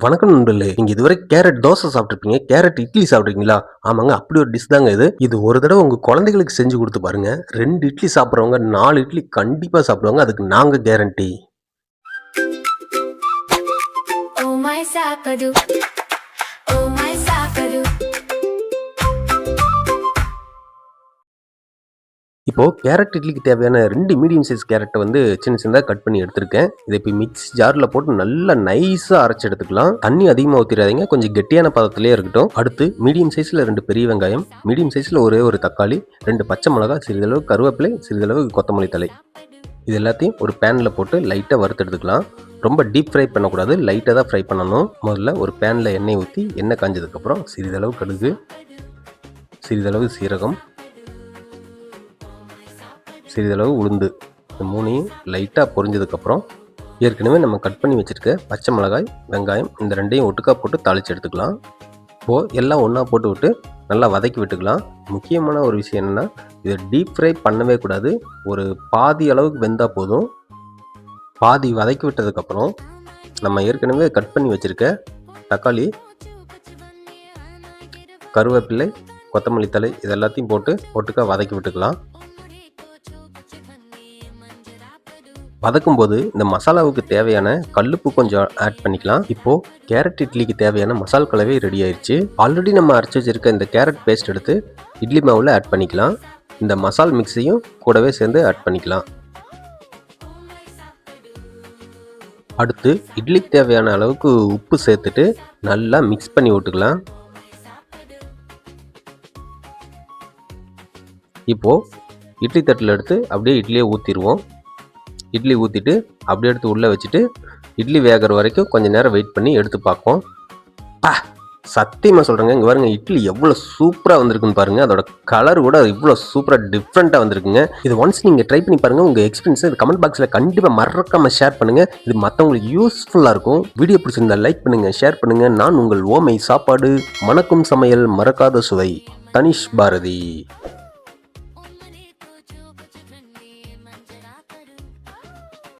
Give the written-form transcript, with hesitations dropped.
வணக்கம் நண்பர்களே, நீங்க இதுவரை கேரட் தோசை சாப்பிட்டுருப்பீங்க, கேரட் இட்லி சாப்பிட்ருக்கீங்களா? ஆமாங்க, அப்படி ஒரு டிஷ் தாங்க இது. இது ஒரு தடவை உங்க குழந்தைகளுக்கு செஞ்சு கொடுத்து பாருங்க. 2 இட்லி சாப்பிட்றவங்க 4 இட்லி கண்டிப்பா சாப்பிடுவாங்க. அதுக்கு நாங்க கேரண்டி. இப்போ கேரட் இட்லிக்கு தேவையான 2 மீடியம் சைஸ் கேரட்டை வந்து சின்ன சின்னதாக கட் பண்ணி எடுத்திருக்கேன். இதை இப்போ மிக்ஸி ஜாரில் போட்டு நல்லா நைஸாக அரைச்சி எடுத்துக்கலாம். தண்ணி அதிகமாக ஊற்றிடாதீங்க, கொஞ்சம் கெட்டியான பதத்திலே இருக்கட்டும். அடுத்து மீடியம் சைஸில் 2 பெரிய வெங்காயம், மீடியம் சைஸில் ஒரே ஒரு தக்காளி, 2 பச்சை மிளகாய், சிறிதளவு கருவேப்பிலை, சிறிதளவு கொத்தமல்லி தழை. இது எல்லாத்தையும் ஒரு பேனில் போட்டு லைட்டாக வறுத்து எடுத்துக்கலாம். ரொம்ப டீப் ஃப்ரை பண்ணக்கூடாது, லைட்டாக தான் ஃப்ரை பண்ணணும். முதல்ல ஒரு பேனில் எண்ணெய் ஊற்றி எண்ணெய் காஞ்சதுக்கப்புறம் சிறிதளவு கடுகு, சிறிதளவு சீரகம், சிறிதளவு உளுந்து, இந்த மூணையும் லைட்டாக பொரிஞ்சதுக்கப்புறம் ஏற்கனவே நம்ம கட் பண்ணி வச்சுருக்க பச்சை மிளகாய், வெங்காயம் இந்த ரெண்டையும் ஒட்டுக்கா போட்டு தாளித்து எடுத்துக்கலாம். இப்போது எல்லாம் ஒன்றா போட்டு விட்டு நல்லா வதக்கி விட்டுக்கலாம். முக்கியமான ஒரு விஷயம் என்னென்னா, இதை டீப் ஃப்ரை பண்ணவே கூடாது. ஒரு பாதி அளவுக்கு வெந்தால் போதும். பாதி வதக்கி விட்டதுக்கப்புறம் நம்ம ஏற்கனவே கட் பண்ணி வச்சுருக்க தக்காளி, கருவேப்பிலை, கொத்தமல்லி தழை இது எல்லாத்தையும் போட்டு ஒட்டுக்கா வதக்கி விட்டுக்கலாம். வதக்கும்போது இந்த மசாலாவுக்கு தேவையான கல்லுப்பு கொஞ்சம் ஆட் பண்ணிக்கலாம். இப்போது கேரட் இட்லிக்கு தேவையான மசால் கலவை ரெடி ஆயிடுச்சு. ஆல்ரெடி நம்ம அரைச்சி வச்சிருக்க இந்த கேரட் பேஸ்ட் எடுத்து இட்லி மாவில் ஆட் பண்ணிக்கலாம். இந்த மசால் மிக்ஸையும் கூடவே சேர்ந்து ஆட் பண்ணிக்கலாம். அடுத்து இட்லிக்கு தேவையான அளவுக்கு உப்பு சேர்த்துட்டு நல்லா மிக்ஸ் பண்ணி விட்டுக்கலாம். இப்போது இட்லி தட்டில் எடுத்து அப்படியே இட்லியை ஊற்றிடுவோம். இட்லி ஊற்றிட்டு அப்படியே எடுத்து உள்ளே வச்சுட்டு இட்லி வேகிற வரைக்கும் கொஞ்சம் நேரம் வெயிட் பண்ணி எடுத்து பார்ப்போம். சத்தியமாக சொல்கிறேங்க, இங்கே பாருங்க இட்லி எவ்வளோ சூப்பராக வந்திருக்குன்னு பாருங்கள். அதோட கலர் கூட இவ்வளோ சூப்பராக டிஃப்ரெண்ட்டாக வந்திருக்குங்க. இது ஒன்ஸ் நீங்கள் ட்ரை பண்ணி பாருங்கள். உங்கள் எக்ஸ்பீரியன்ஸை இது கமெண்ட் பாக்ஸில் கண்டிப்பாக மறக்காமல் ஷேர் பண்ணுங்கள். இது மற்றவங்களுக்கு யூஸ்ஃபுல்லாக இருக்கும். வீடியோ பிடிச்சிருந்தா லைக் பண்ணுங்கள், ஷேர் பண்ணுங்கள். நான் உங்கள் ஓமை சாப்பாடு மணக்கும் சமையல் மறக்காத சுவை தனிஷ் பாரதி.